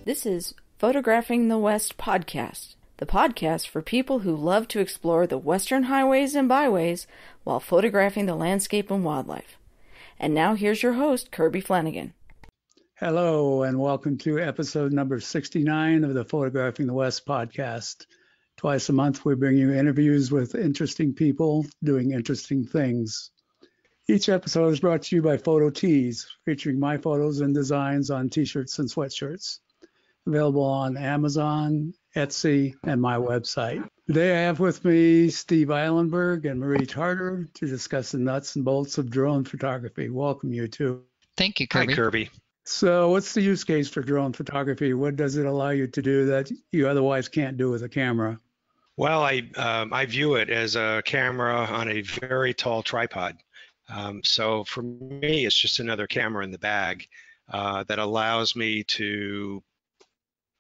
This is Photographing the West podcast, the podcast for people who love to explore the western highways and byways while photographing the landscape and wildlife. And now here's your host, Kirby Flanagan. Hello, and welcome to episode number 69 of the Photographing the West podcast. Twice a month, we bring you interviews with interesting people doing interesting things. Each episode is brought to you by Photo Tees, featuring my photos and designs on t-shirts and sweatshirts. Available on Amazon, Etsy, and my website. Today I have with me Steve Eilenberg and Marie Tarter to discuss the nuts and bolts of drone photography. Welcome, you two. Thank you, Kirby. Hi, Kirby. So what's the use case for drone photography? What does it allow you to do that you otherwise can't do with a camera? Well, I view it as a camera on a very tall tripod. So for me, it's just another camera in the bag that allows me to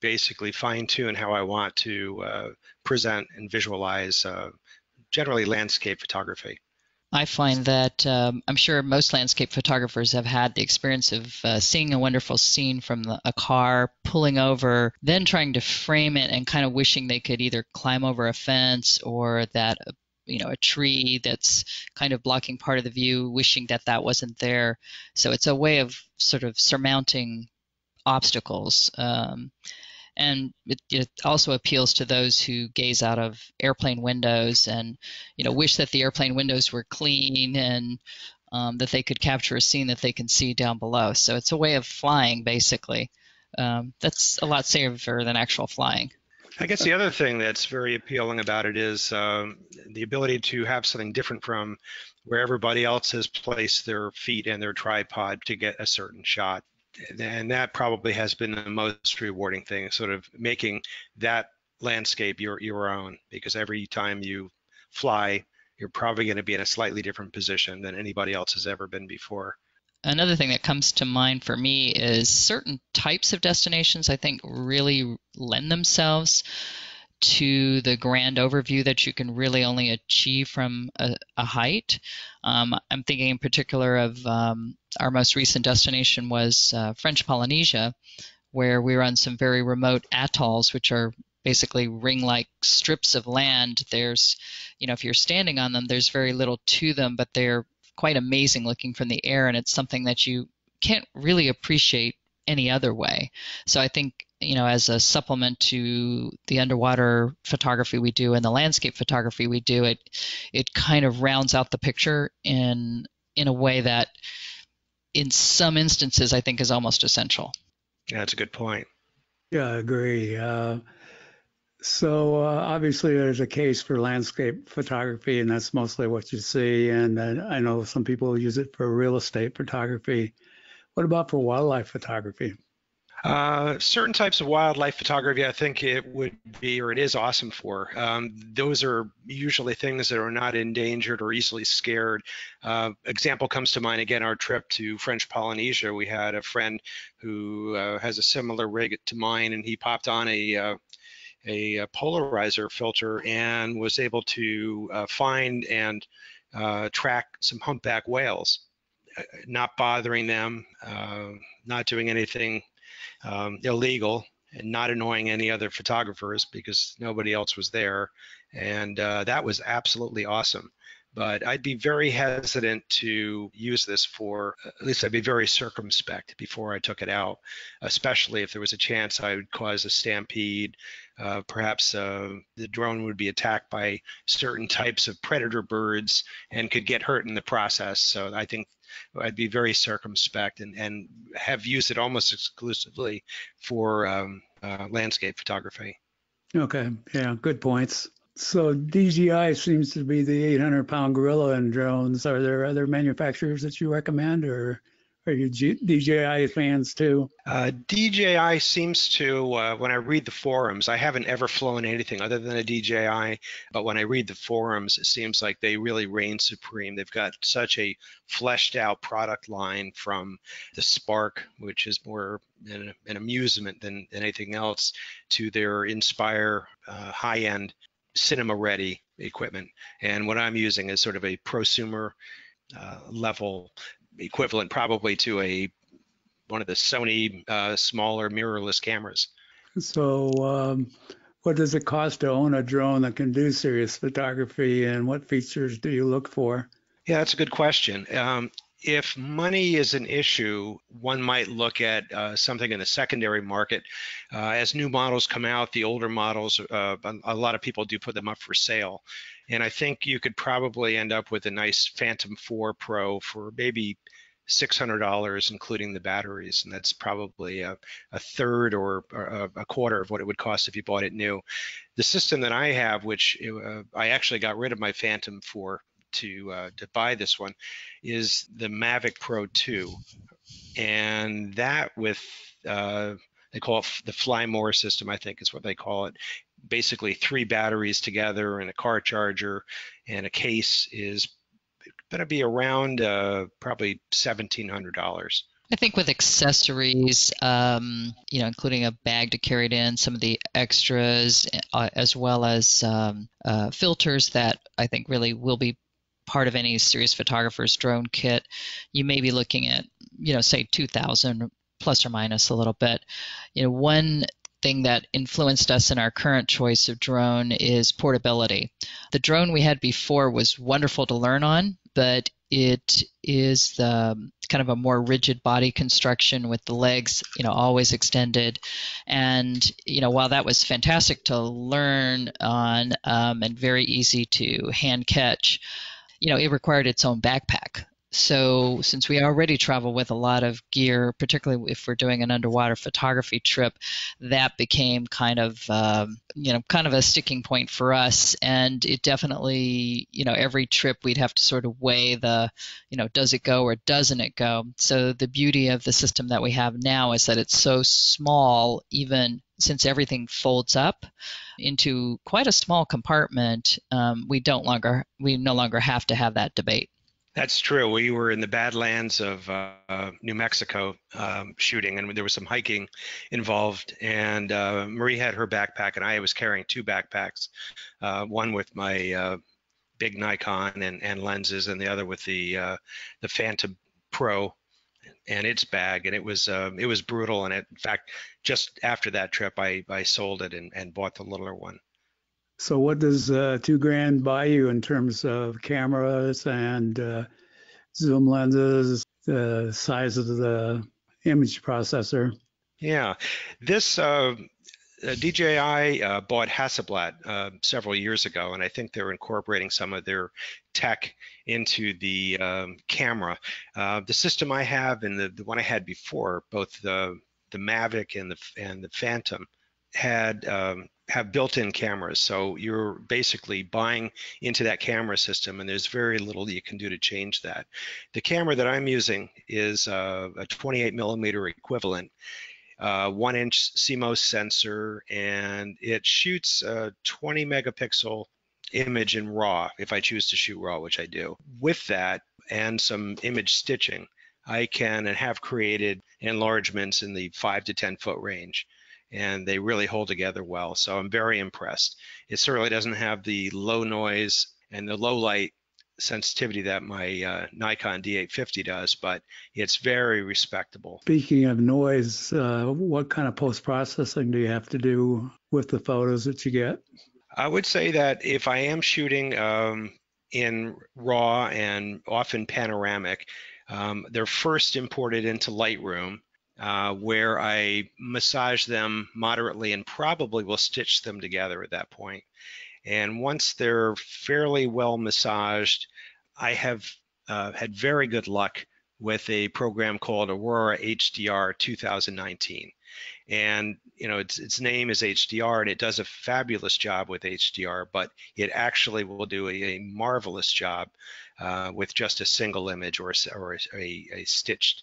basically fine-tune how I want to present and visualize generally landscape photography. I find that I'm sure most landscape photographers have had the experience of seeing a wonderful scene from a car, pulling over, then trying to frame it and kind of wishing they could either climb over a fence or that a tree that's kind of blocking part of the view, wishing that that wasn't there. So it's a way of sort of surmounting obstacles. And it also appeals to those who gaze out of airplane windows and, wish that the airplane windows were clean and that they could capture a scene that they can see down below. So it's a way of flying, basically. That's a lot safer than actual flying. I guess the other thing that's very appealing about it is the ability to have something different from where everybody else has placed their feet and their tripod to get a certain shot. And that probably has been the most rewarding thing, sort of making that landscape your own, because every time you fly, you're probably going to be in a slightly different position than anybody else has ever been before. Another thing that comes to mind for me is certain types of destinations I think really lend themselves to the grand overview that you can really only achieve from a height. I'm thinking in particular of our most recent destination was French Polynesia, where we were on some very remote atolls, which are basically ring-like strips of land. There's, if you're standing on them, there's very little to them, but they're quite amazing looking from the air, and it's something that you can't really appreciate any other way. So I think, as a supplement to the underwater photography we do and the landscape photography we do, it kind of rounds out the picture in a way that in some instances I think is almost essential. Yeah, that's a good point. Yeah, I agree. So obviously there's a case for landscape photography, and that's mostly what you see. And I know some people use it for real estate photography. What about for wildlife photography? Certain types of wildlife photography, I think it would be, or it is awesome for. Those are usually things that are not endangered or easily scared. Example comes to mind again, our trip to French Polynesia. We had a friend who has a similar rig to mine, and he popped on a polarizer filter and was able to find and track some humpback whales, not bothering them, not doing anything illegal, and not annoying any other photographers because nobody else was there. And that was absolutely awesome. But I'd be very hesitant to use this at least I'd be very circumspect before I took it out, especially if there was a chance I would cause a stampede. Perhaps the drone would be attacked by certain types of predator birds and could get hurt in the process. So I think I'd be very circumspect and have used it almost exclusively for landscape photography. Okay, yeah, good points. So DJI seems to be the 800-pound gorilla in drones. Are there other manufacturers that you recommend, or are you DJI fans too? DJI seems to, when I read the forums, I haven't ever flown anything other than a DJI, but when I read the forums, it seems like they really reign supreme. They've got such a fleshed out product line, from the Spark, which is more an amusement than anything else, to their Inspire high-end cinema ready equipment. And what I'm using is sort of a prosumer level equivalent probably to a one of the Sony smaller mirrorless cameras. So what does it cost to own a drone that can do serious photography, and what features do you look for? Yeah, that's a good question. If money is an issue, one might look at something in the secondary market. As new models come out, the older models, a lot of people do put them up for sale. And I think you could probably end up with a nice Phantom 4 Pro for maybe $600, including the batteries. And that's probably a third or a quarter of what it would cost if you bought it new. The system that I have, which I actually got rid of my Phantom 4 to buy this one, is the Mavic Pro 2, and that with they call it the Fly More system, I think is what they call it. Basically 3 batteries together and a car charger and a case is going to be around probably $1,700. I think with accessories, including a bag to carry it in, some of the extras, as well as filters that I think really will be part of any serious photographer's drone kit, you may be looking at, say $2,000 plus or minus a little bit. One thing that influenced us in our current choice of drone is portability. The drone we had before was wonderful to learn on, but it is the kind of a more rigid body construction with the legs, always extended. And, while that was fantastic to learn on and very easy to hand catch, it required its own backpack. So since we already travel with a lot of gear, particularly if we're doing an underwater photography trip, that became kind of a sticking point for us. And it definitely, every trip we'd have to sort of weigh the, does it go or doesn't it go? So the beauty of the system that we have now is that it's so small, even since everything folds up into quite a small compartment, we no longer have to have that debate. That's true. We were in the Badlands of New Mexico shooting, and there was some hiking involved. And Marie had her backpack, and I was carrying 2 backpacks, one with my big Nikon and lenses, and the other with the Phantom Pro and its bag. And it was brutal. And in fact, just after that trip, I sold it and bought the littler one. So what does $2,000 buy you in terms of cameras and zoom lenses, the size of the image processor? Yeah, this DJI bought Hasselblad several years ago, and I think they're incorporating some of their tech into the camera. The system I have and the one I had before, both the Mavic and the Phantom, have built-in cameras, so you're basically buying into that camera system, and there's very little you can do to change that. The camera that I'm using is a 28 millimeter equivalent, 1-inch CMOS sensor, and it shoots a 20 megapixel image in RAW if I choose to shoot RAW, which I do. With that and some image stitching, I can and have created enlargements in the 5 to 10 foot range, and they really hold together well. So I'm very impressed. It certainly doesn't have the low noise and the low light sensitivity that my Nikon D850 does, but it's very respectable. Speaking of noise, what kind of post-processing do you have to do with the photos that you get? I would say that if I am shooting in RAW and often panoramic, they're first imported into Lightroom, where I massage them moderately and probably will stitch them together at that point. And once they're fairly well massaged, I have had very good luck with a program called Aurora HDR 2019. And its name is HDR, and it does a fabulous job with HDR, but it actually will do a marvelous job with just a single image or a stitched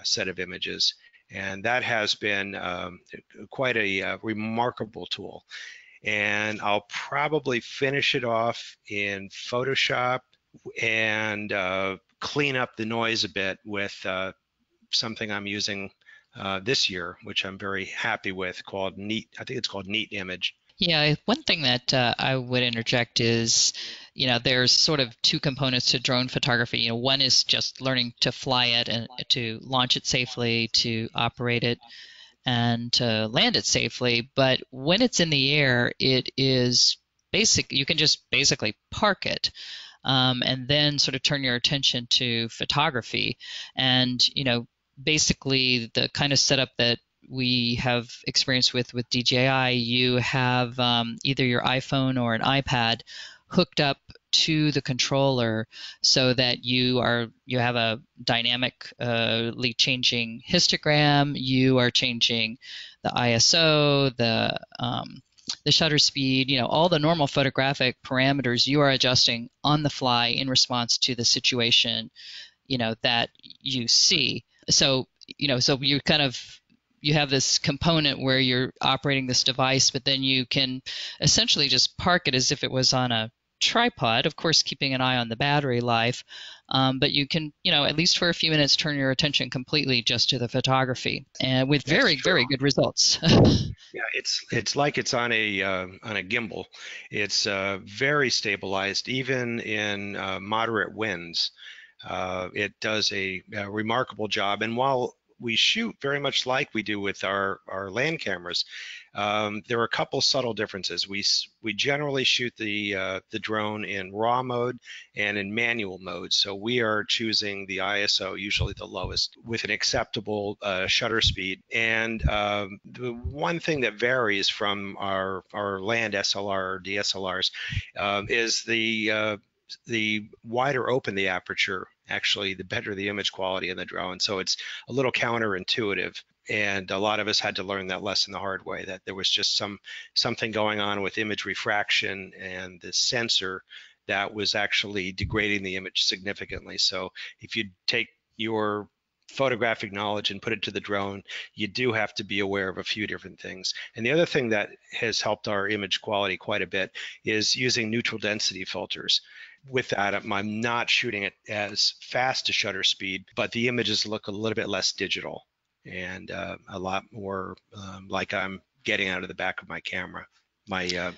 set of images. And that has been quite a remarkable tool. And I'll probably finish it off in Photoshop and clean up the noise a bit with something I'm using this year, which I'm very happy with, called Neat. I think it's called Neat Image. Yeah, one thing that I would interject is, there's sort of two components to drone photography. One is just learning to fly it and to launch it safely, to operate it, and to land it safely. But when it's in the air, it is basic. You can just basically park it, and then sort of turn your attention to photography. And, basically the kind of setup that we have experience with DJI, you have either your iPhone or an iPad hooked up to the controller so that you have a dynamically changing histogram. You are changing the ISO, the shutter speed, all the normal photographic parameters you are adjusting on the fly in response to the situation, that you see. So, so you have this component where you're operating this device, but then you can essentially just park it as if it was on a tripod, of course, keeping an eye on the battery life. But you can, at least for a few minutes, turn your attention completely just to the photography, and with very, very good results. Yeah, it's like it's on a gimbal. It's very stabilized, even in moderate winds. It does a remarkable job. And while we shoot very much like we do with our land cameras, there are a couple subtle differences. We generally shoot the drone in RAW mode and in manual mode. So we are choosing the ISO, usually the lowest, with an acceptable shutter speed. And the one thing that varies from our land SLR or DSLRs is the wider open the aperture, actually, the better the image quality in the drone. So it's a little counterintuitive. And a lot of us had to learn that lesson the hard way, that there was just something going on with image refraction and the sensor that was actually degrading the image significantly. So if you take your photographic knowledge and put it to the drone, you do have to be aware of a few different things. And the other thing that has helped our image quality quite a bit is using neutral density filters. With that, I'm not shooting it as fast as shutter speed, but the images look a little bit less digital and a lot more like I'm getting out of the back of my camera, my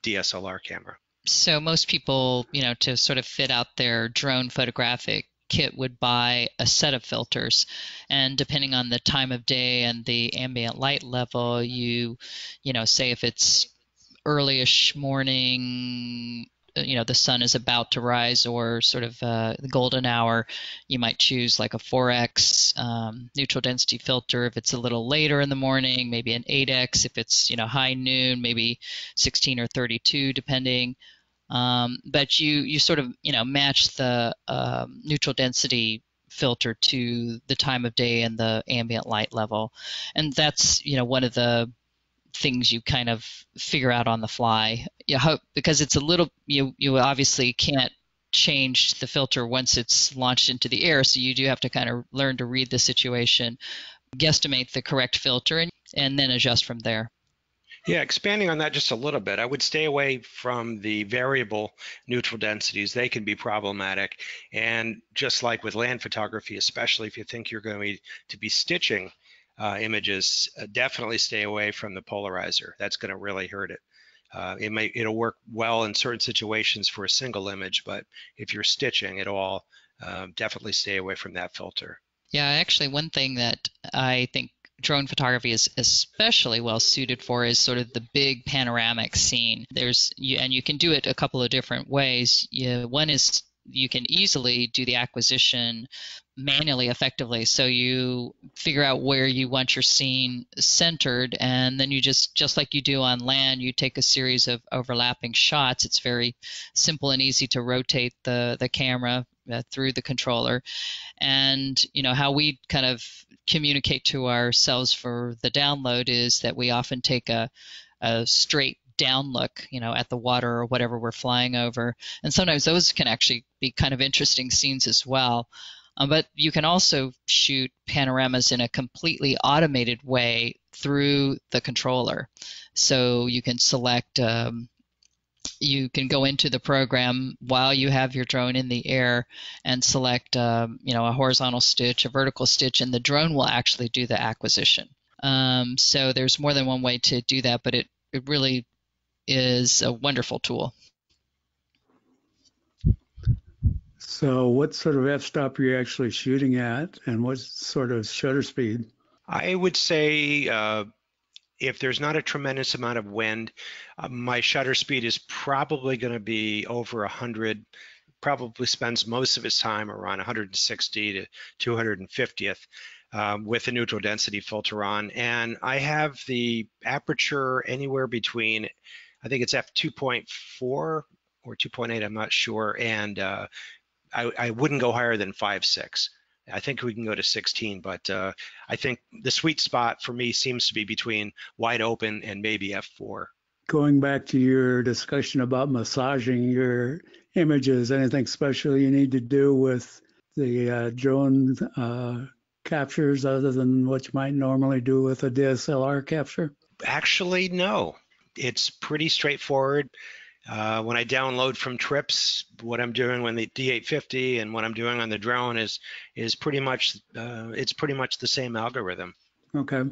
DSLR camera. So most people, to sort of fit out their drone photographic kit would buy a set of filters, and depending on the time of day and the ambient light level, say if it's early-ish morning, the sun is about to rise, or sort of the golden hour, you might choose like a 4x neutral density filter. If it's a little later in the morning, maybe an 8x. If it's high noon, maybe 16 or 32, depending. But you sort of match the neutral density filter to the time of day and the ambient light level, and that's one of the things you kind of figure out on the fly. Because it's a little, you obviously can't change the filter once it's launched into the air, so you do have to kind of learn to read the situation, guesstimate the correct filter, and then adjust from there. Yeah, expanding on that just a little bit, I would stay away from the variable neutral densities. They can be problematic. And just like with land photography, especially if you think you're going to be stitching images, definitely stay away from the polarizer. That's going to really hurt it. It'll work well in certain situations for a single image, but if you're stitching at all, definitely stay away from that filter. Yeah, actually, one thing that I think drone photography is especially well suited for is sort of the big panoramic scene. And you can do it a couple of different ways. One is you can easily do the acquisition manually effectively. So you figure out where you want your scene centered, and then you just like you do on land, you take a series of overlapping shots. It's very simple and easy to rotate the camera through the controller. And how we kind of communicate to ourselves for the download is that we often take a straight down look, at the water or whatever we're flying over. And sometimes those can actually be kind of interesting scenes as well. But you can also shoot panoramas in a completely automated way through the controller. So you can select, you can go into the program while you have your drone in the air and select, a horizontal stitch, a vertical stitch, and the drone will actually do the acquisition. So there's more than one way to do that, but it really is a wonderful tool. So what sort of f-stop are you actually shooting at, and what sort of shutter speed? I would say if there's not a tremendous amount of wind, my shutter speed is probably going to be over 100. Probably spends most of its time around 160 to 250th with the neutral density filter on. And I have the aperture anywhere between, I think it's f2.4 or 2.8, I'm not sure. And I wouldn't go higher than 5.6. I think we can go to 16, but I think the sweet spot for me seems to be between wide open and maybe f4. Going back to your discussion about massaging your images, anything special you need to do with the drone captures other than what you might normally do with a DSLR capture? Actually, no. It's pretty straightforward. When I download from trips, what I'm doing when the D850 and what I'm doing on the drone is pretty much it's pretty much the same algorithm. Okay.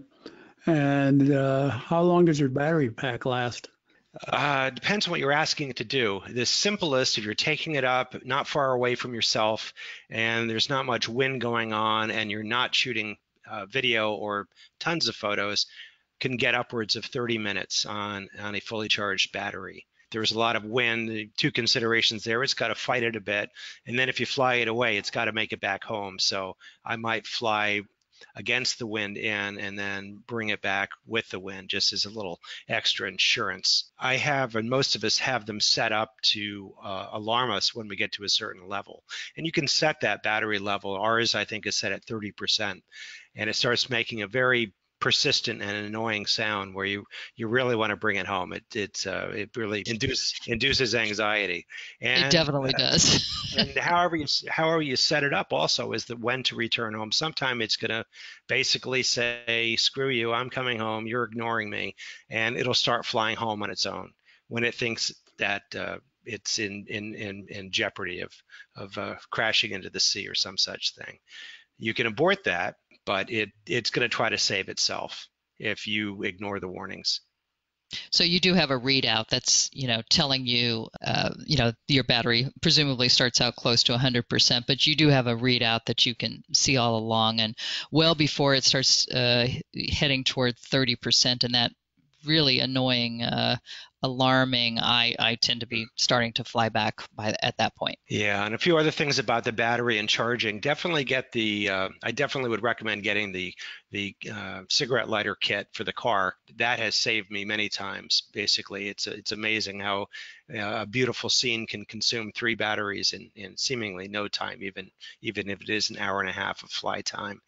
And how long does your battery pack last? Depends on what you're asking it to do. The simplest, if you're taking it up not far away from yourself and there's not much wind going on and you're not shooting video or tons of photos, can get upwards of 30 minutes on a fully charged battery. There's a lot of wind. The two considerations there, it's got to fight it a bit. And then if you fly it away, it's got to make it back home. So I might fly against the wind in and then bring it back with the wind just as a little extra insurance. I have, and most of us have them set up to alarm us when we get to a certain level. And you can set that battery level. Ours, I think, is set at 30%. And it starts making a very persistent and annoying sound where you really want to bring it home. It really induces anxiety. And it definitely does. And however you set it up also is the when to return home. Sometime it's going to basically say, screw you, I'm coming home, you're ignoring me, and it'll start flying home on its own when it thinks that it's in jeopardy of crashing into the sea or some such thing. You can abort that, but it's going to try to save itself if you ignore the warnings. So you do have a readout that's, telling you, your battery presumably starts out close to 100%, but you do have a readout that you can see all along, and well before it starts heading toward 30%, and that really annoying, alarming, I tend to be starting to fly back at that point. Yeah, and a few other things about the battery and charging. Definitely get I definitely would recommend getting the cigarette lighter kit for the car. That has saved me many times. Basically, it's amazing how a beautiful scene can consume 3 batteries in seemingly no time, even if it is an hour and a half of fly time.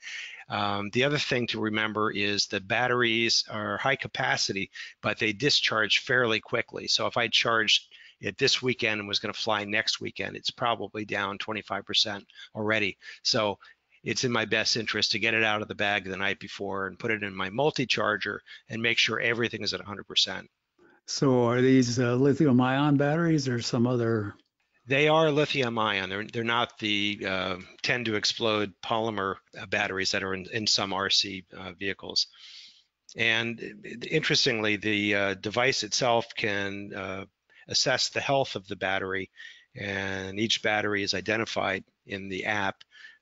The other thing to remember is the batteries are high capacity, but they discharge fairly quickly. So if I charged it this weekend and was going to fly next weekend, it's probably down 25% already. So it's in my best interest to get it out of the bag the night before and put it in my multi-charger and make sure everything is at 100%. So are these lithium-ion batteries or some other? They are lithium-ion. They're not the tend to explode polymer batteries that are in some RC vehicles. And interestingly, the device itself can assess the health of the battery, and each battery is identified in the app,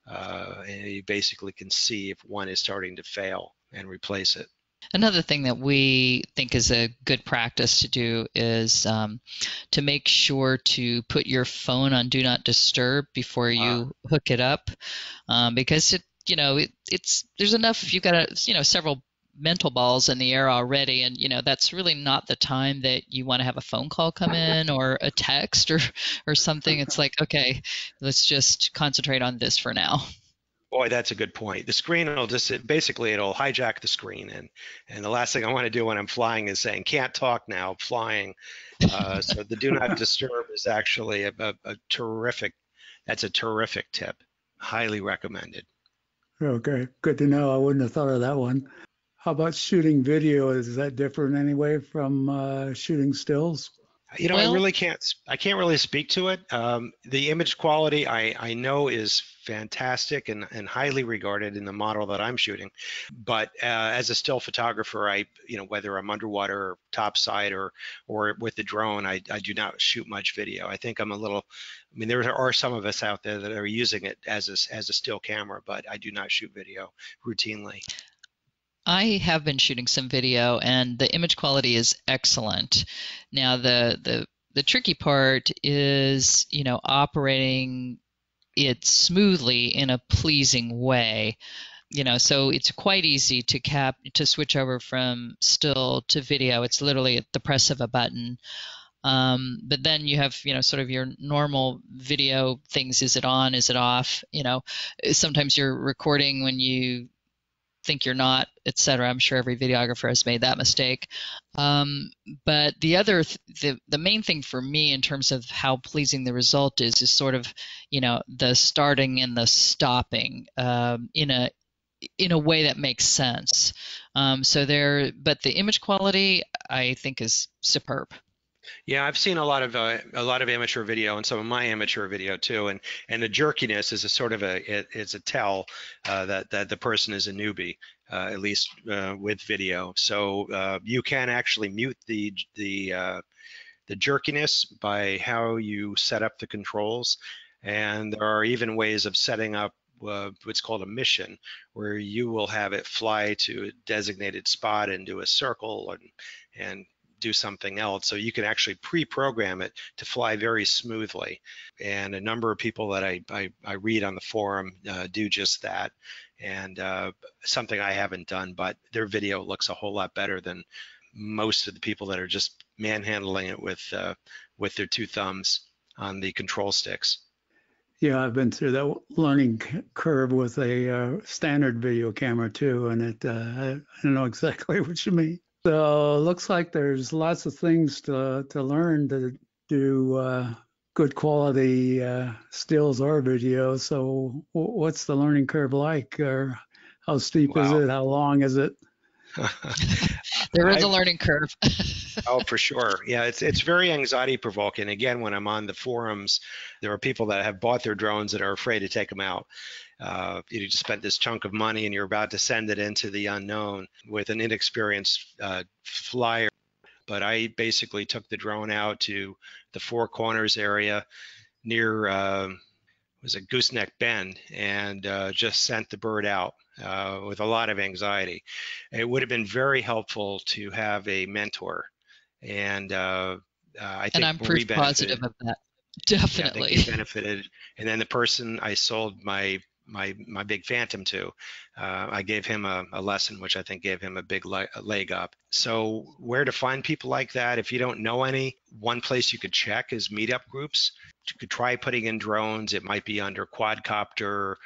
and you basically can see if one is starting to fail and replace it. Another thing that we think is a good practice to do is to make sure to put your phone on Do Not Disturb before you hook it up, because there's enough. You've got several mental balls in the air already, and that's really not the time that you want to have a phone call come in or a text or something. It's like, okay, let's just concentrate on this for now. Boy, that's a good point. The screen will it'll hijack the screen, and the last thing I want to do when I'm flying is saying can't talk now, flying. So the Do Not Disturb is actually a terrific. That's a terrific tip. Highly recommended. Okay, good to know. I wouldn't have thought of that one. How about shooting video? Is that different anyway from shooting stills? I Well, really can't. I can't really speak to it. The image quality I know is fantastic and highly regarded in the model that I'm shooting. But as a still photographer, whether I'm underwater or topside or with the drone, I do not shoot much video. I think I'm a little. I mean, there are some of us out there that are using it as a still camera, but I do not shoot video routinely. I have been shooting some video, and the image quality is excellent. Now, the tricky part is, operating it smoothly in a pleasing way. So it's quite easy to switch over from still to video. It's literally at the press of a button. But then you have, sort of your normal video things. Is it on? Is it off? Sometimes you're recording when you think you're not, etc. I'm sure every videographer has made that mistake. But the main thing for me in terms of how pleasing the result is sort of, the starting and the stopping in a way that makes sense. But the image quality I think is superb. Yeah, I've seen a lot of amateur video and some of my amateur video too, and the jerkiness is a sort of it's a tell that the person is a newbie, at least with video. So you can actually mute the jerkiness by how you set up the controls, and there are even ways of setting up what's called a mission, where you will have it fly to a designated spot and do a circle and do something else. So you can actually pre-program it to fly very smoothly. And a number of people that I read on the forum do just that. And something I haven't done, but their video looks a whole lot better than most of the people that are just manhandling it with their two thumbs on the control sticks. Yeah, I've been through that learning curve with a standard video camera too, and I don't know exactly what you mean. So it looks like there's lots of things to learn to do good quality stills or video. So what's the learning curve like, or how steep is it? How long is it? There is a learning curve. Oh, for sure. Yeah, it's very anxiety provoking. Again, when I'm on the forums, there are people that have bought their drones that are afraid to take them out. You just spent this chunk of money and you're about to send it into the unknown with an inexperienced flyer. But I basically took the drone out to the Four Corners area near was it Gooseneck Bend, and just sent the bird out with a lot of anxiety. It would have been very helpful to have a mentor, and I think I'm Marie proof positive of that. Definitely. Yeah, I think he benefited. And then the person I sold my big Phantom to, I gave him a lesson, which I think gave him a big leg up. So where to find people like that? If you don't know any, one place you could check is meetup groups. You could try putting in drones. It might be under quadcopter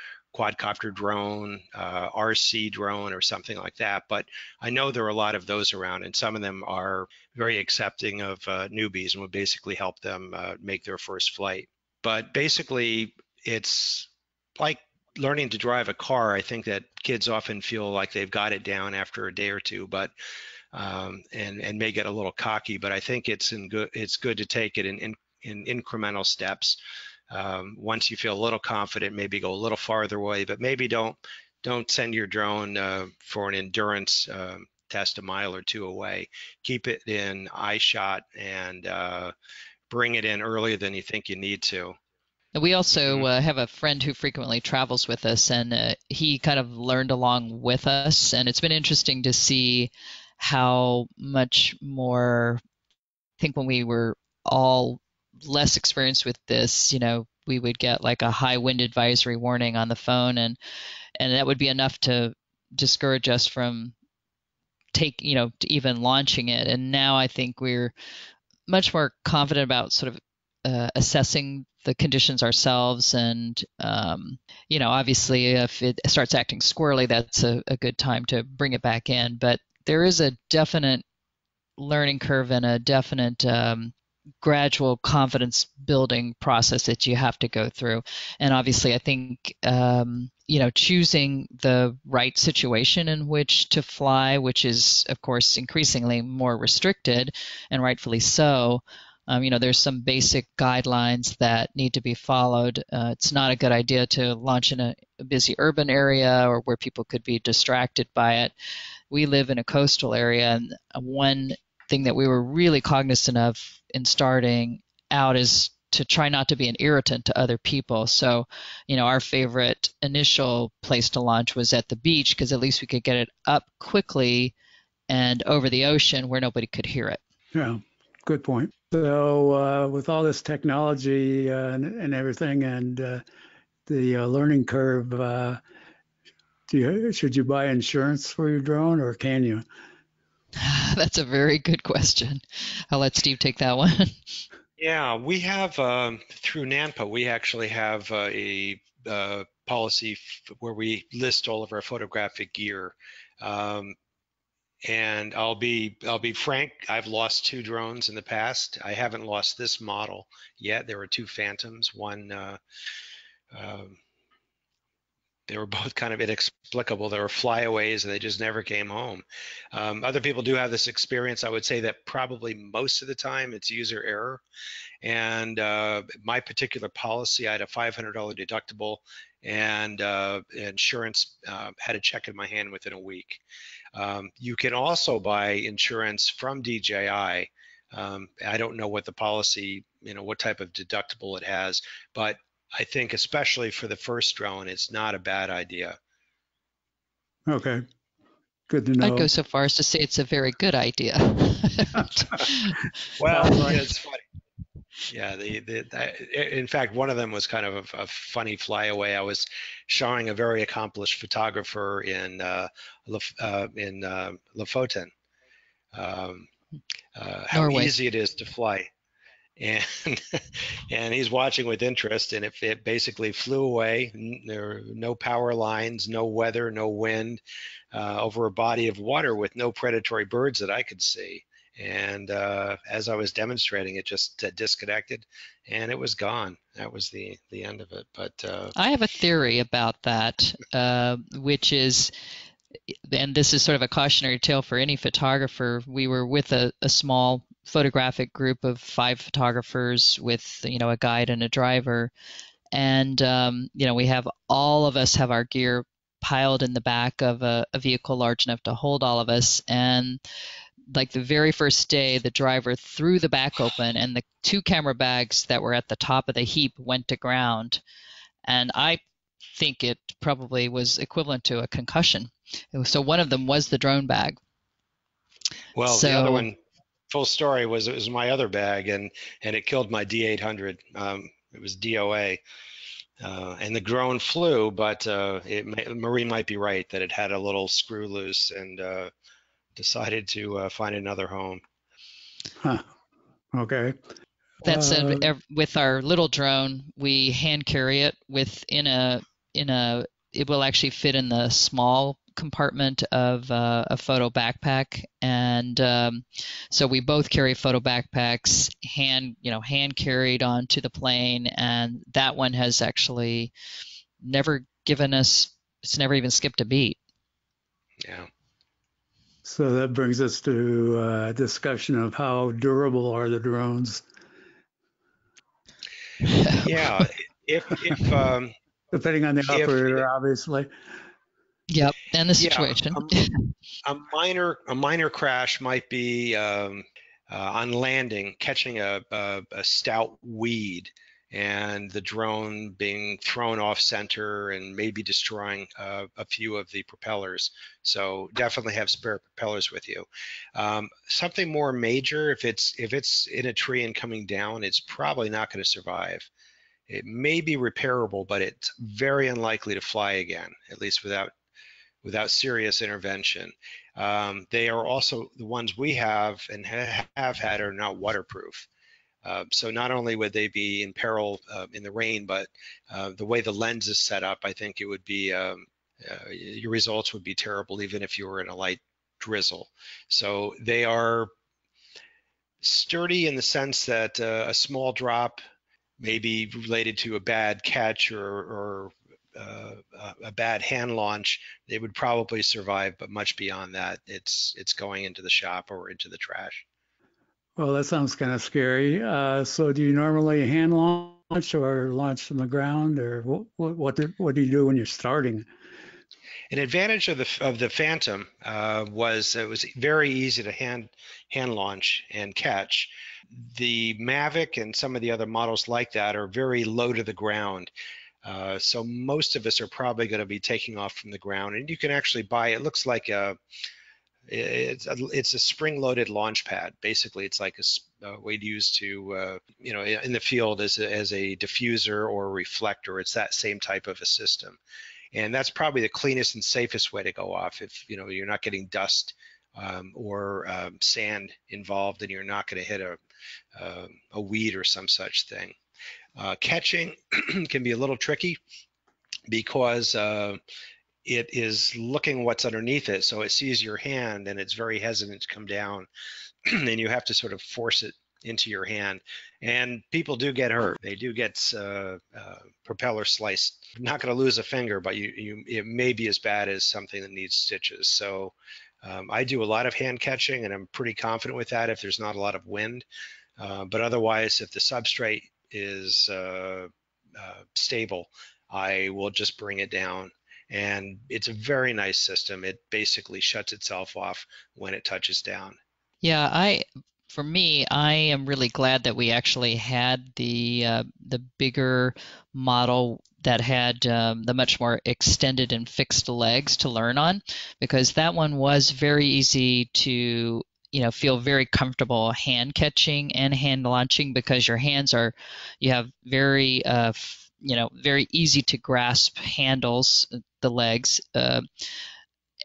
drone, RC drone, or something like that. But I know there are a lot of those around, and some of them are very accepting of newbies and would basically help them make their first flight. But basically, it's like learning to drive a car. I think that kids often feel like they've got it down after a day or two, but and may get a little cocky. But I think it's good to take it in incremental steps. Once you feel a little confident, maybe go a little farther away, but maybe don't send your drone for an endurance test a mile or two away. Keep it in eye shot and bring it in earlier than you think you need to. We also have a friend who frequently travels with us, and he kind of learned along with us, and it's been interesting to see how much more, I think when we were all less experienced with this, we would get like a high wind advisory warning on the phone, and that would be enough to discourage us from to even launching it. And now I think we're much more confident about sort of assessing the conditions ourselves, and obviously if it starts acting squirrely, that's a good time to bring it back in. But there is a definite learning curve and a definite gradual confidence building process that you have to go through. And obviously I think choosing the right situation in which to fly, which is of course increasingly more restricted, and rightfully so, There's some basic guidelines that need to be followed. It's not a good idea to launch in a busy urban area or where people could be distracted by it. We live in a coastal area, and one thing that we were really cognizant of in starting out is to try not to be an irritant to other people. So, our favorite initial place to launch was at the beach because at least we could get it up quickly and over the ocean where nobody could hear it. Yeah, good point. So with all this technology and everything and the learning curve, should you buy insurance for your drone or can you? That's a very good question. I'll let Steve take that one. Yeah, we have through Napa, we actually have a policy where we list all of our photographic gear. And I'll be frank, I've lost 2 drones in the past. I haven't lost this model yet. There were 2 Phantoms. One, they were both kind of inexplicable. They were flyaways and they just never came home. Other people do have this experience. I would say that probably most of the time it's user error. And my particular policy, I had a $500 deductible, and insurance had a check in my hand within a week. You can also buy insurance from DJI. I don't know what the policy, what type of deductible it has, but I think especially for the first drone, it's not a bad idea. Okay, good to know. I'd go so far as to say it's a very good idea. Well, it's funny. Yeah, in fact, one of them was kind of a funny flyaway. I was showing a very accomplished photographer in Lofoten, how Norway. easy it is to fly. And and he's watching with interest, and it basically flew away. There were no power lines, no weather, no wind, over a body of water with no predatory birds that I could see. And as I was demonstrating, it just disconnected, and it was gone. That was the end of it. But I have a theory about that, which is, and this is sort of a cautionary tale for any photographer. We were with a small photographic group of 5 photographers with, a guide and a driver. And, we have all of us have our gear piled in the back of a vehicle large enough to hold all of us. And like the very first day, the driver threw the back open and the 2 camera bags that were at the top of the heap went to ground. And I think it probably was equivalent to a concussion. So one of them was the drone bag. Well, the other one, full story, it was my other bag, and it killed my D800. It was DOA. And the drone flew, but Marie might be right that it had a little screw loose and decided to find another home. Huh. Okay. That said, with our little drone, we hand carry it it will actually fit in the small compartment of a photo backpack, and so we both carry photo backpacks, hand carried onto the plane, and that one has actually never it's never even skipped a beat. Yeah. So that brings us to a discussion of how durable are the drones. Yeah, if depending on the operator, obviously. Yep, and the situation. A minor crash might be on landing, catching a stout weed, and the drone being thrown off center and maybe destroying a few of the propellers. So definitely have spare propellers with you. Something more major, if it's in a tree and coming down, it's probably not going to survive. It may be repairable, but it's very unlikely to fly again, at least without serious intervention. They are also, the ones we have and have had are not waterproof. So not only would they be in peril in the rain, but the way the lens is set up, I think it would be, your results would be terrible even if you were in a light drizzle. So they are sturdy in the sense that a small drop may be related to a bad catch or a bad hand launch. They would probably survive, but much beyond that, it's going into the shop or into the trash. Well, that sounds kind of scary. So do you normally hand launch or launch from the ground, or what do you do when you're starting? An advantage of the Phantom was it was very easy to hand launch and catch. The Mavic and some of the other models like that are very low to the ground. So most of us are probably going to be taking off from the ground, and you can actually buy. It looks like it's a spring-loaded launch pad. Basically, it's like a way to use to in the field as a diffuser or a reflector. It's that same type of a system. And that's probably the cleanest and safest way to go off if you're not getting dust or sand involved, and you're not going to hit a weed or some such thing. Catching can be a little tricky because it is looking what's underneath it, so it sees your hand and it's very hesitant to come down, and you have to sort of force it into your hand, and people do get hurt. They do get propeller sliced. You're not going to lose a finger, but it may be as bad as something that needs stitches. So I do a lot of hand catching, and I'm pretty confident with that if there's not a lot of wind. But otherwise, if the substrate is stable, I will just bring it down. And it's a very nice system. It basically shuts itself off when it touches down. Yeah, for me, I am really glad that we actually had the bigger model that had the much more extended and fixed legs to learn on, because that one was very easy to feel very comfortable hand catching and hand launching, because your hands you have very very easy to grasp handles, the legs.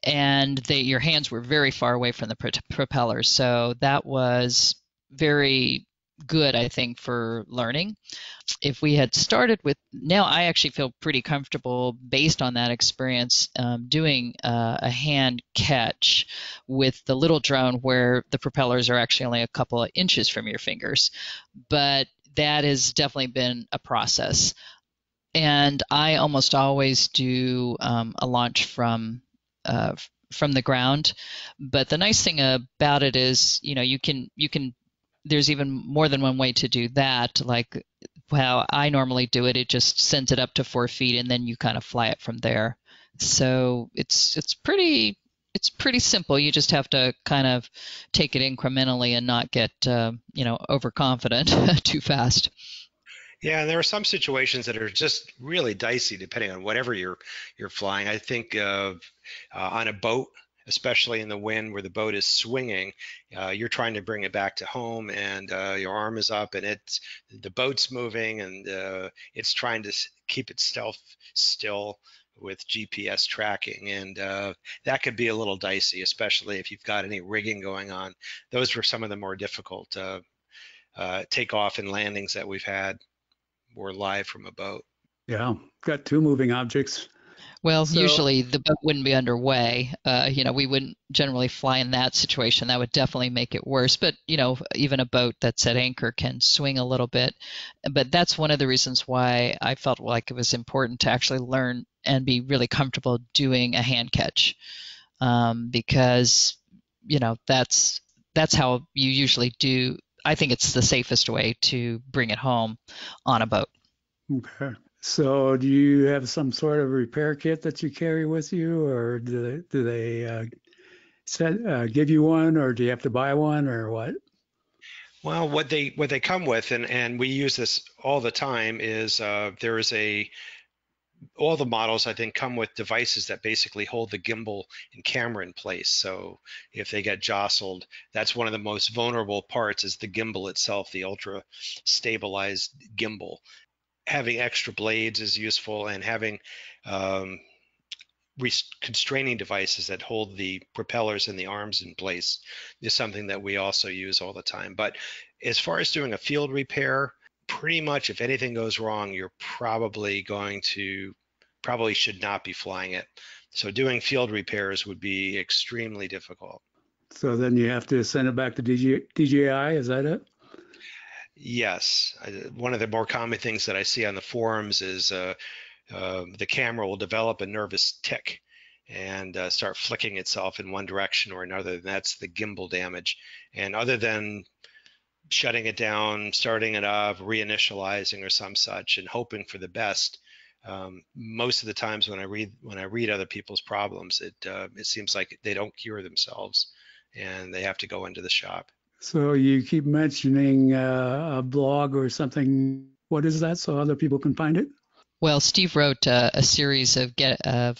And your hands were very far away from the propellers. So that was very good, I think, for learning. If we had started with, now I actually feel pretty comfortable based on that experience doing a hand catch with the little drone where the propellers are actually only a couple of inches from your fingers. But that has definitely been a process. And I almost always do a launch from the ground. But the nice thing about it is, you can. There's even more than one way to do that. Like how I normally do it, it just sends it up to 4 feet, and then you kind of fly it from there. So it's pretty simple. You just have to kind of take it incrementally and not get overconfident too fast. Yeah, and there are some situations that are just really dicey depending on whatever you're flying. I think on a boat, especially in the wind where the boat is swinging, you're trying to bring it back to home, and your arm is up, and the boat's moving, and it's trying to keep itself still with GPS tracking, and that could be a little dicey, especially if you've got any rigging going on. Those were some of the more difficult takeoff and landings that we've had. Were live from a boat. Yeah, got two moving objects. Well, usually the boat wouldn't be underway. We wouldn't generally fly in that situation. That would definitely make it worse. But, even a boat that's at anchor can swing a little bit. But that's one of the reasons why I felt like it was important to actually learn and be really comfortable doing a hand catch. Because, that's how you usually do. I think it's the safest way to bring it home on a boat. Okay. So do you have some sort of repair kit that you carry with you, or do they give you one, or do you have to buy one, or what? Well, what they come with, and we use this all the time, is all the models, I think, come with devices that basically hold the gimbal and camera in place. So if they get jostled, that's one of the most vulnerable parts, is the gimbal itself, the ultra stabilized gimbal. Having extra blades is useful, and having constraining devices that hold the propellers and the arms in place is something that we also use all the time. But as far as doing a field repair, pretty much if anything goes wrong, you're probably should not be flying it. So doing field repairs would be extremely difficult. So then you have to send it back to DJI, is that it? Yes. One of the more common things that I see on the forums is the camera will develop a nervous tic and start flicking itself in one direction or another. And that's the gimbal damage. And other than shutting it down, starting it up, reinitializing or some such, and hoping for the best. Most of the times when I read other people's problems, it seems like they don't cure themselves, and they have to go into the shop. So you keep mentioning a blog or something. What is that so other people can find it? Well, Steve wrote a series of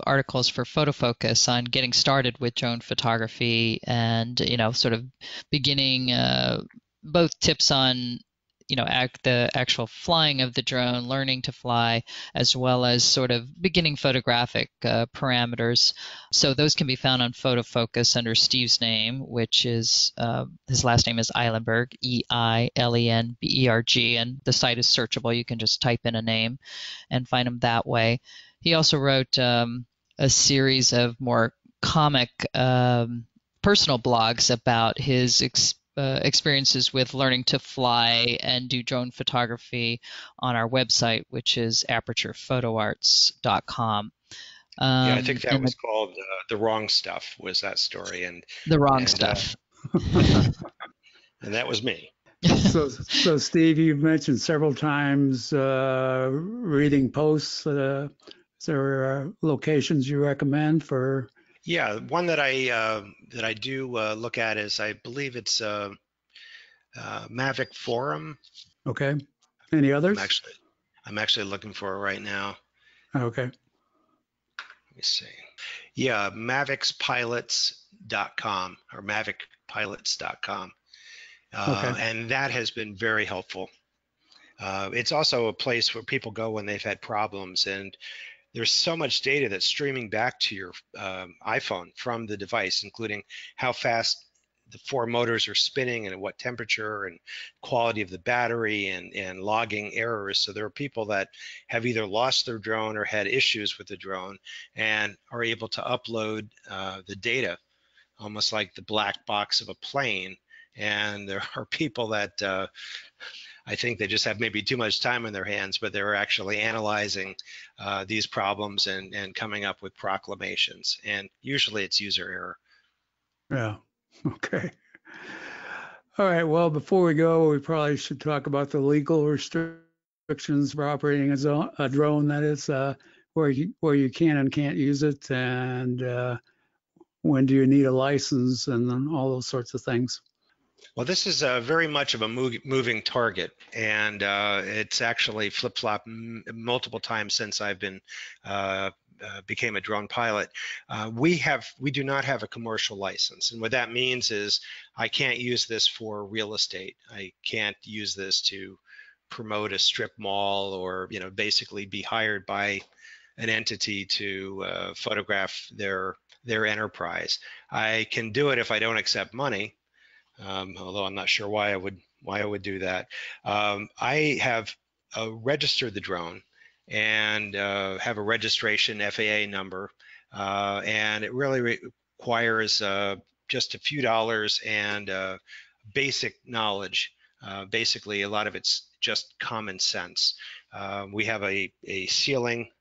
articles for PhotoFocus on getting started with drone photography, and sort of beginning both tips on the actual flying of the drone, learning to fly, as well as sort of beginning photographic parameters. So those can be found on PhotoFocus under Steve's name, which is his last name is Eilenberg, Eilenberg, and the site is searchable. You can just type in a name and find him that way. He also wrote a series of more comic personal blogs about his experiences with learning to fly and do drone photography on our website, which is aperturephotoarts.com. Yeah, I think that was called The Wrong Stuff, was that story. And The Wrong Stuff. And that was me. So Steve, you've mentioned several times reading posts. Is there locations you recommend for? Yeah, one that I do look at is, I believe it's Mavic Forum. Okay. Any others? I'm actually looking for it right now. Okay. Let me see. Yeah, mavicspilots.com or mavicpilots.com. Okay. And that has been very helpful. It's also a place where people go when they've had problems, and there's so much data that's streaming back to your iPhone from the device, including how fast the four motors are spinning and at what temperature, and quality of the battery, and logging errors. So there are people that have either lost their drone or had issues with the drone and are able to upload the data, almost like the black box of a plane. And there are people that I think they just have maybe too much time on their hands, but they're actually analyzing these problems and coming up with proclamations. And usually it's user error. Yeah. Okay. All right. Well, before we go, we probably should talk about the legal restrictions for operating a drone. That is, where you can and can't use it, and when do you need a license, and then all those sorts of things. Well, this is very much of a moving target, and it's actually flip-flopped multiple times since I've been became a drone pilot. We do not have a commercial license, and what that means is I can't use this for real estate. I can't use this to promote a strip mall, or basically be hired by an entity to photograph their enterprise. I can do it if I don't accept money. Although I'm not sure why I would do that. I have registered the drone and have a registration FAA number, and it really requires just a few dollars and basic knowledge. Basically, a lot of it's just common sense. We have a ceiling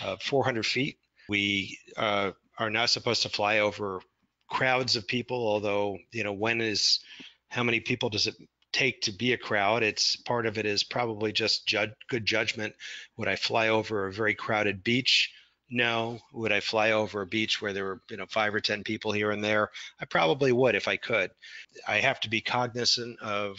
of 400 feet. We are not supposed to fly over crowds of people, although how many people does it take to be a crowd? It's part of it is probably just good judgment. Would I fly over a very crowded beach? No. Would I fly over a beach where there were 5 or 10 people here and there? I probably would if I could. I have to be cognizant of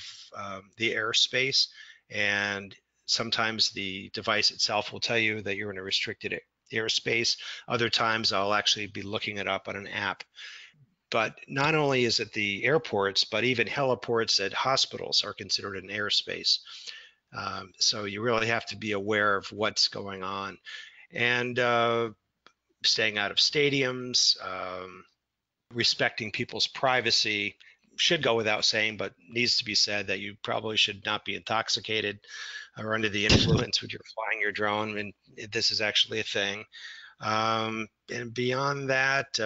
the airspace, and sometimes the device itself will tell you that you're in a restricted airspace. Other times I'll actually be looking it up on an app. But not only is it the airports, but even heliports at hospitals are considered an airspace. So you really have to be aware of what's going on, and staying out of stadiums, respecting people's privacy. Should go without saying, but needs to be said, that you probably should not be intoxicated or under the influence when you're flying your drone, and this is actually a thing. And beyond that,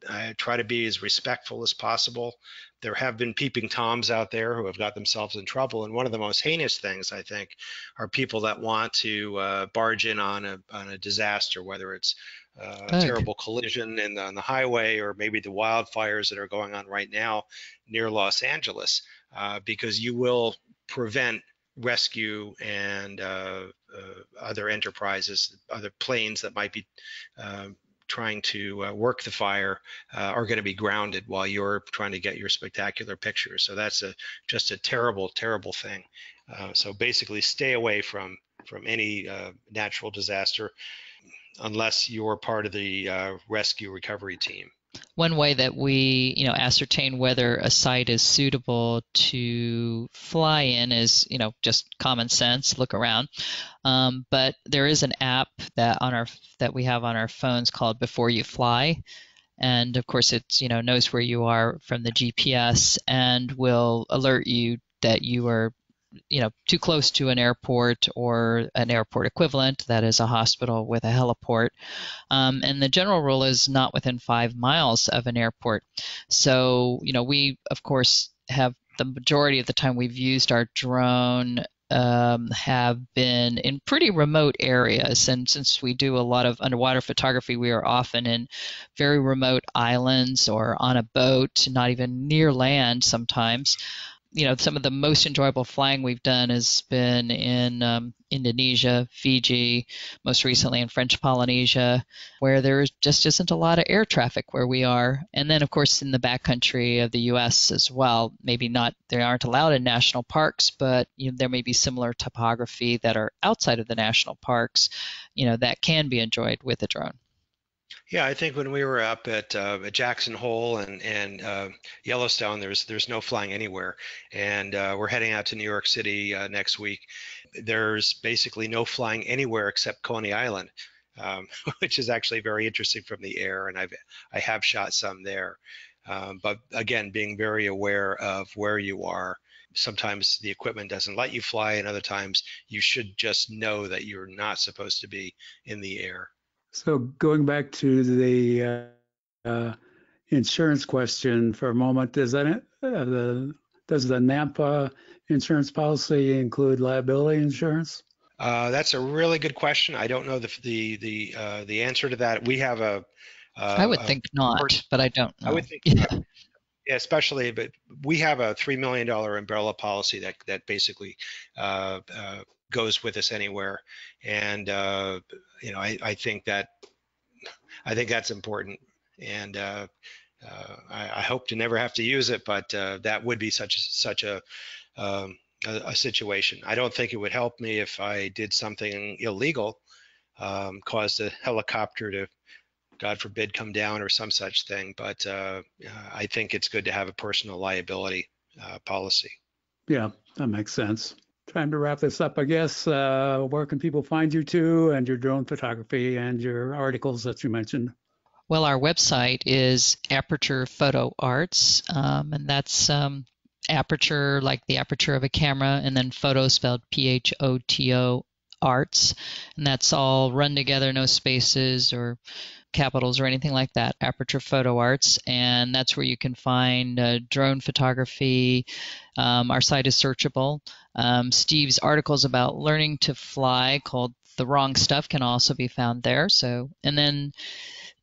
I try to be as respectful as possible. There have been peeping Toms out there who have got themselves in trouble, and one of the most heinous things, I think, are people that want to barge in on a disaster, whether it's terrible collision on the highway, or maybe the wildfires that are going on right now near Los Angeles, because you will prevent rescue and other enterprises, other planes that might be trying to work the fire are going to be grounded while you're trying to get your spectacular picture. So that's just a terrible, terrible thing. So basically, stay away from any natural disaster unless you're part of the rescue recovery team. One way that we, ascertain whether a site is suitable to fly in is, just common sense, look around. But there is an app that we have on our phones called Before You Fly. And of course, it knows where you are from the GPS and will alert you that you are too close to an airport or an airport equivalent, that is a hospital with a heliport. And the general rule is not within 5 miles of an airport. So, we, of course, have the majority of the time we've used our drone have been in pretty remote areas. And since we do a lot of underwater photography, we are often in very remote islands or on a boat, not even near land sometimes. Some of the most enjoyable flying we've done has been in Indonesia, Fiji, most recently in French Polynesia, where there just isn't a lot of air traffic where we are. And then, of course, in the backcountry of the U.S. as well. Maybe not, they aren't allowed in national parks, but there may be similar topography that are outside of the national parks, that can be enjoyed with a drone. Yeah, I think when we were up at Jackson Hole and Yellowstone, there's no flying anywhere, and we're heading out to New York City next week. There's basically no flying anywhere except Coney Island, which is actually very interesting from the air, and I have shot some there. But again, being very aware of where you are. Sometimes the equipment doesn't let you fly, and other times you should just know that you're not supposed to be in the air. So going back to the insurance question for a moment, does the Napa insurance policy include liability insurance? That's a really good question. I don't know the answer to that. We have I would think not, but I don't know. I would think especially, but we have a $3 million umbrella policy that basically goes with us anywhere, and I think that's important, and I hope to never have to use it, but that would be such a situation. I don't think it would help me if I did something illegal, caused a helicopter to, God forbid, come down or some such thing, but I think it's good to have a personal liability policy. Yeah, that makes sense. Time to wrap this up, I guess. Where can people find you too, and your drone photography and your articles that you mentioned? Well, our website is Aperture Photo Arts, and that's aperture like the aperture of a camera, and then photo spelled PHOTO Arts, and that's all run together, no spaces or capitals or anything like that, Aperture Photo Arts, and that's where you can find drone photography. Our site is searchable. Steve's articles about learning to fly called The Wrong Stuff can also be found there. So, and then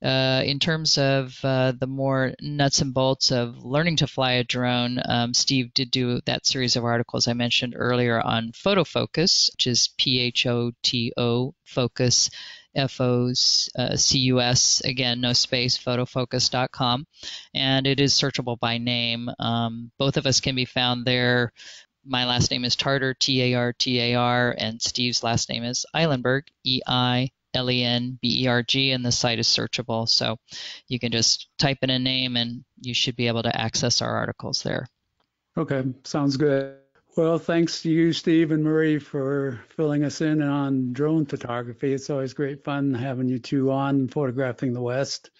in terms of the more nuts and bolts of learning to fly a drone, Steve did do that series of articles I mentioned earlier on photo focus, which is PHOTO focus, FOCUS, again, no space, photofocus.com, and it is searchable by name. Both of us can be found there. My last name is Tartar, Tartar, and Steve's last name is Eilenberg, EILENBERG, and the site is searchable. So you can just type in a name and you should be able to access our articles there. Okay, sounds good. Well, thanks to you, Steve and Marie, for filling us in on drone photography. It's always great fun having you two on Photographing the West.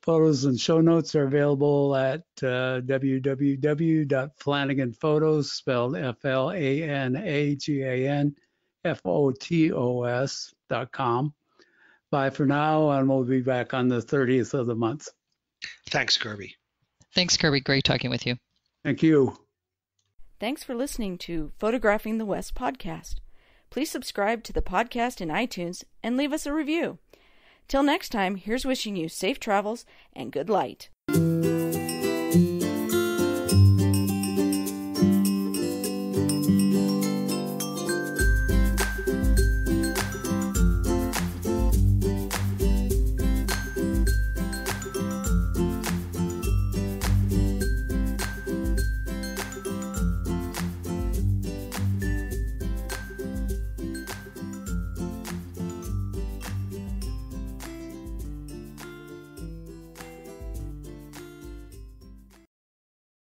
Photos and show notes are available at www.flanaganphotos, spelled FLANAGANPHOTOS.com. Bye for now, and we'll be back on the 30th of the month. Thanks, Kirby. Thanks, Kirby. Great talking with you. Thank you. Thanks for listening to Photographing the West podcast. Please subscribe to the podcast in iTunes and leave us a review. Till next time, here's wishing you safe travels and good light.